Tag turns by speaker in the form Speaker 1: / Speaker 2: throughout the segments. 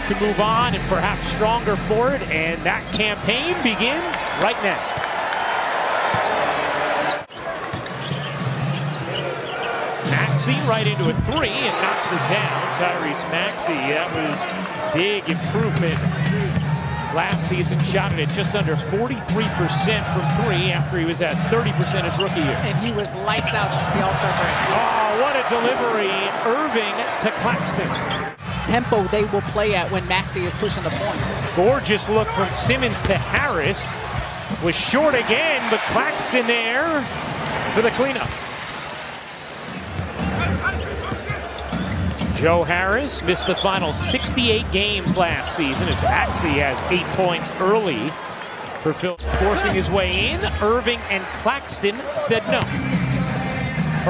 Speaker 1: to move on and perhaps stronger for it, and that campaign begins right now. Maxey right into a three and knocks it down. Tyrese Maxey, that was big improvement. Last season shot it at just under 43% from three after he was at 30% his rookie year.
Speaker 2: And he was lights out since the All-Star break.
Speaker 1: Oh, what a delivery. Irving to Claxton.
Speaker 2: Tempo they will play at when Maxey is pushing the point.
Speaker 1: Gorgeous look from Simmons to Harris. Was short again, but Claxton there for the cleanup. Joe Harris missed the final 68 games last season as Maxey has 8 points early for Phil. Forcing his way in, Irving and Claxton said no.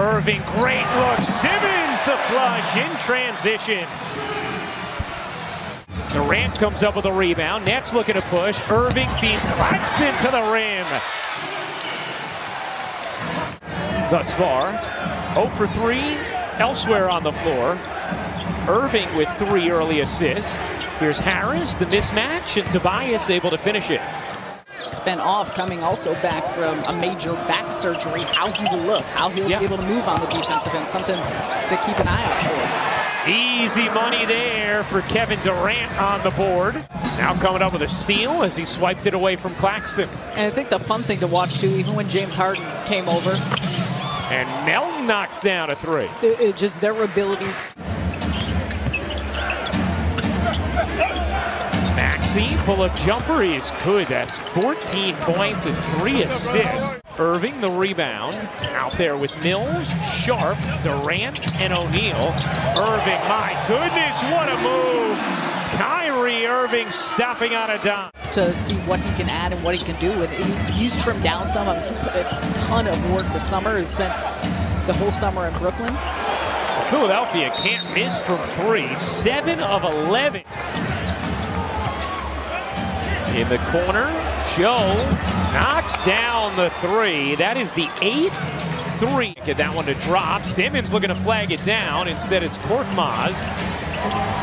Speaker 1: Irving, great look. Simmons the flush in transition. Durant comes up with a rebound. Nets looking to push. Irving feeds Claxton to the rim. Thus far, 0 for 3 elsewhere on the floor. Irving with 3 early assists. Here's Harris, the mismatch, and Tobias able to finish it.
Speaker 2: Spent off coming also back from a major back surgery. How he will look, how he'll be able to move on the defensive end, something to keep an eye out for.
Speaker 1: Easy money there for Kevin Durant on the board. Now coming up with a steal as he swiped it away from Claxton.
Speaker 2: And I think the fun thing to watch too, even when James Harden came over.
Speaker 1: And Melton knocks down a 3.
Speaker 2: Just their ability.
Speaker 1: Maxey, pull-up jumper, he's good. That's 14 points and 3 assists. Irving, the rebound, out there with Mills, Sharp, Durant, and O'Neal. Irving, my goodness, what a move! Kyrie Irving stopping on a dime.
Speaker 2: To see what he can add and what he can do. And he's trimmed down some. I mean, he's put a ton of work this summer. He's spent the whole summer in Brooklyn.
Speaker 1: Philadelphia can't miss from 3. 7 of 11. In the corner, Joe knocks down the 3. That is the 8th 3. Get that one to drop. Simmons looking to flag it down. Instead, it's Korkmaz.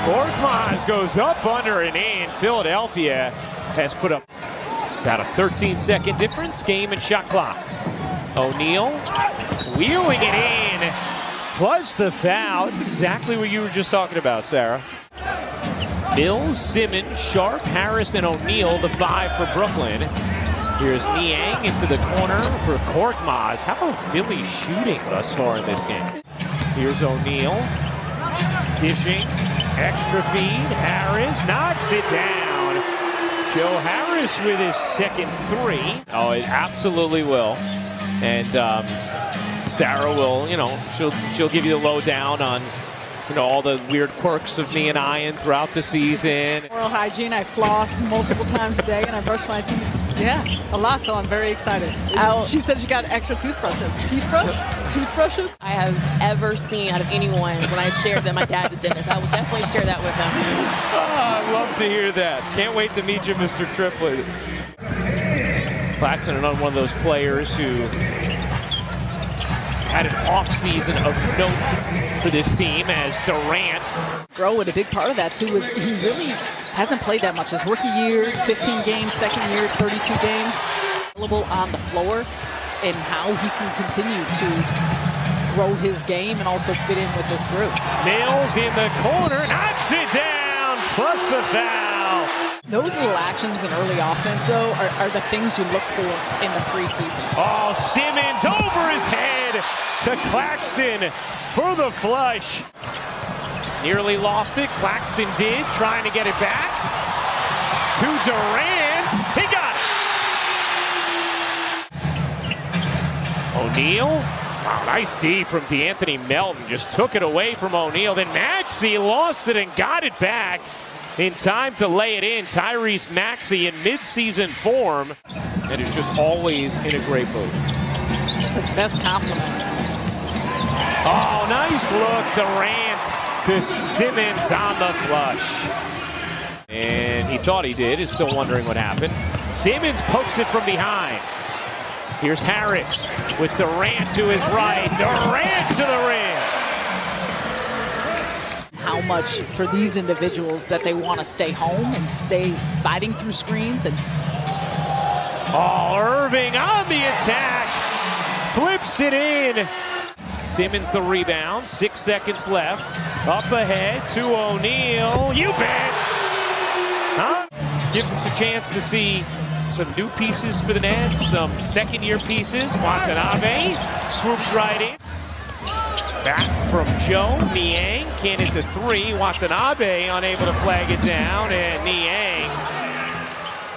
Speaker 1: Korkmaz goes up, under, and in. Philadelphia has put up about a 13-second difference. Game and shot clock. O'Neal wheeling it in. Plus the foul. It's exactly what you were just talking about, Sarah. Mills, Simmons, Sharp, Harris, and O'Neal, the 5 for Brooklyn. Here's Niang into the corner for Korkmaz. How about Philly shooting thus far in this game? Here's O'Neal. Dishing. Extra feed. Harris knocks it down. Joe Harris with his second 3. Oh, it absolutely will. And Sarah will, she'll give you the lowdown on all the weird quirks of me and Ian throughout the season.
Speaker 2: Oral hygiene, I floss multiple times a day and I brush my teeth. Yeah, a lot, so I'm very excited. She said she got extra toothbrushes. Toothbrushes?
Speaker 3: I have ever seen out of anyone when I shared that my dad's a dentist. I would definitely share that with them.
Speaker 1: Oh, I'd love to hear that. Can't wait to meet you, Mr. Triplett. Claxton, another one of those players who had an offseason of note for this team as Durant.
Speaker 2: Bro, and a big part of that too is he really hasn't played that much. His rookie year, 15 games, second year, 32 games. Available on the floor and how he can continue to grow his game and also fit in with this group.
Speaker 1: Mills in the corner, knocks it down, plus the foul.
Speaker 2: Those little actions in early offense, though, are the things you look for in the preseason.
Speaker 1: Oh, Simmons over his head to Claxton for the flush. Nearly lost it. Claxton did, trying to get it back. To Durant. He got it. O'Neal. Wow, nice D from D'Anthony Melton. Just took it away from O'Neal. Then Maxey lost it and got it back in time to lay it in. Tyrese Maxey in midseason form and is just always in a great mood.
Speaker 2: That's the best compliment.
Speaker 1: Oh, nice look. Durant to Simmons on the flush. And he thought he did. Is still wondering what happened. Simmons pokes it from behind. Here's Harris with Durant to his right. Durant to the rim.
Speaker 2: How how much for these individuals that they want to stay home and stay fighting through screens. And
Speaker 1: Irving on the attack, flips it in. Simmons the rebound, 6 seconds left. Up ahead to O'Neal. You bet. Huh? Gives us a chance to see some new pieces for the Nets, some second-year pieces. Watanabe swoops right in. Back from Joe. Niang can't hit the three. Watanabe unable to flag it down, and Niang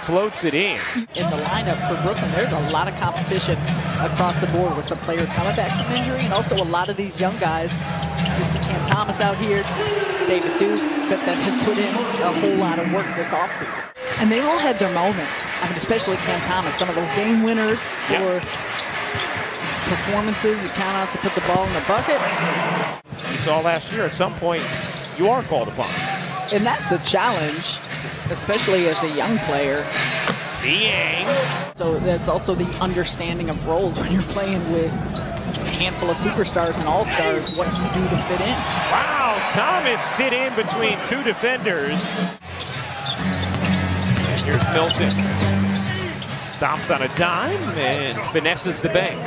Speaker 1: floats it in.
Speaker 2: In the lineup for Brooklyn, there's a lot of competition across the board with some players coming back from injury, and also a lot of these young guys. You see Cam Thomas out here, David Duke, that have put in a whole lot of work this offseason. And they all had their moments. I mean, especially Cam Thomas, some of those game winners for performances. You count out to put the ball in the bucket.
Speaker 1: You saw last year at some point you are called upon.
Speaker 2: And that's the challenge, especially as a young player.
Speaker 1: Niang.
Speaker 2: So that's also the understanding of roles when you're playing with a handful of superstars and all-stars, what you do to fit in.
Speaker 1: Wow, Thomas fit in between two defenders. And here's Milton. Stops on a dime and finesses the bank.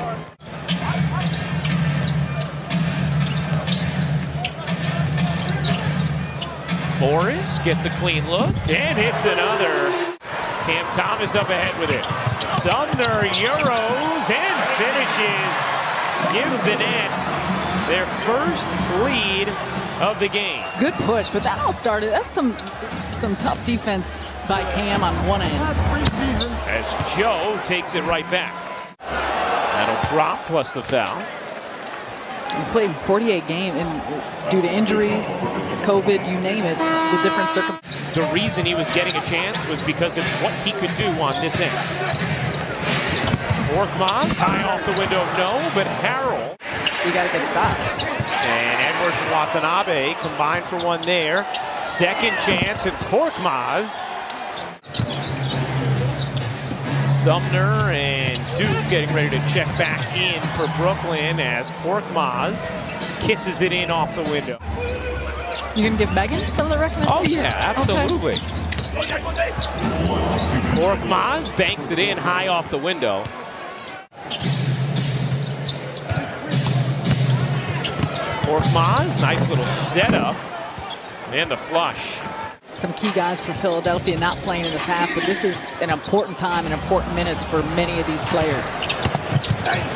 Speaker 1: Morris gets a clean look and hits another. Cam Thomas up ahead with it. Sumner Euros and finishes. Gives the Nets their first lead of the game.
Speaker 2: Good push, but that all started. That's some tough defense by Cam on one end.
Speaker 1: As Joe takes it right back. That'll drop plus the foul.
Speaker 2: He played 48 games, and due to injuries, COVID, you name it, the different circumstances.
Speaker 1: The reason he was getting a chance was because of what he could do on this end. Korkmaz, high off the window, no, but Harrell.
Speaker 2: You got to get stops.
Speaker 1: And Edwards and Watanabe combined for one there. Second chance, and Korkmaz. Sumner and Duke getting ready to check back in for Brooklyn as Korkmaz kisses it in off the window.
Speaker 2: You gonna give Megan some of the recommendations?
Speaker 1: Oh yeah, absolutely. Okay. Korkmaz banks it in high off the window. Korkmaz, nice little setup. And the flush.
Speaker 2: Some key guys for Philadelphia not playing in this half, but this is an important time and important minutes for many of these players.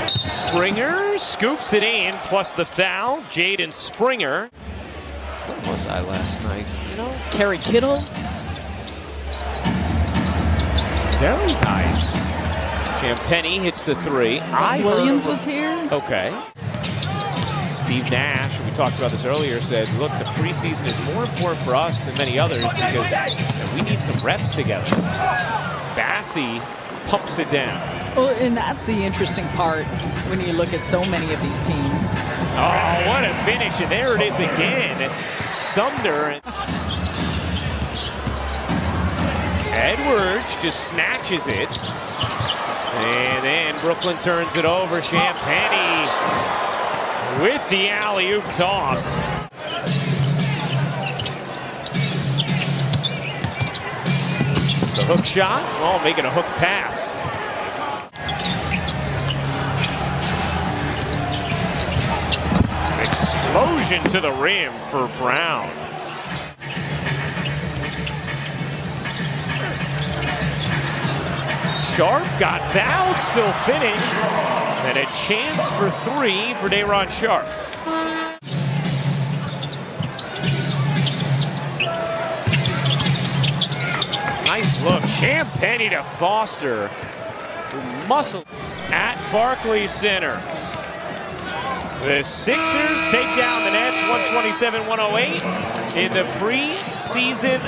Speaker 1: Springer scoops it in, plus the foul. Jaden Springer. Where was I last night? You know,
Speaker 2: Kerry Kittles.
Speaker 1: very nice. Champagny hits the three.
Speaker 2: Williams was here.
Speaker 1: Okay. Steve Nash, we talked about this earlier, said, look, the preseason is more important for us than many others because we need some reps together. Bassey pumps it down.
Speaker 2: Well, and that's the interesting part when you look at so many of these teams.
Speaker 1: Oh, what a finish. And there it is again. Sumner. Edwards just snatches it. And then Brooklyn turns it over. Champagny with the alley-oop toss. The hook shot, well, making a hook pass. Explosion to the rim for Brown. Sharp got fouled, still finished. And a chance for three for Day'Ron Sharp. Nice look. Champagny to Foster. Muscle at Barclays Center. The Sixers take down the Nets 127-108 in the preseason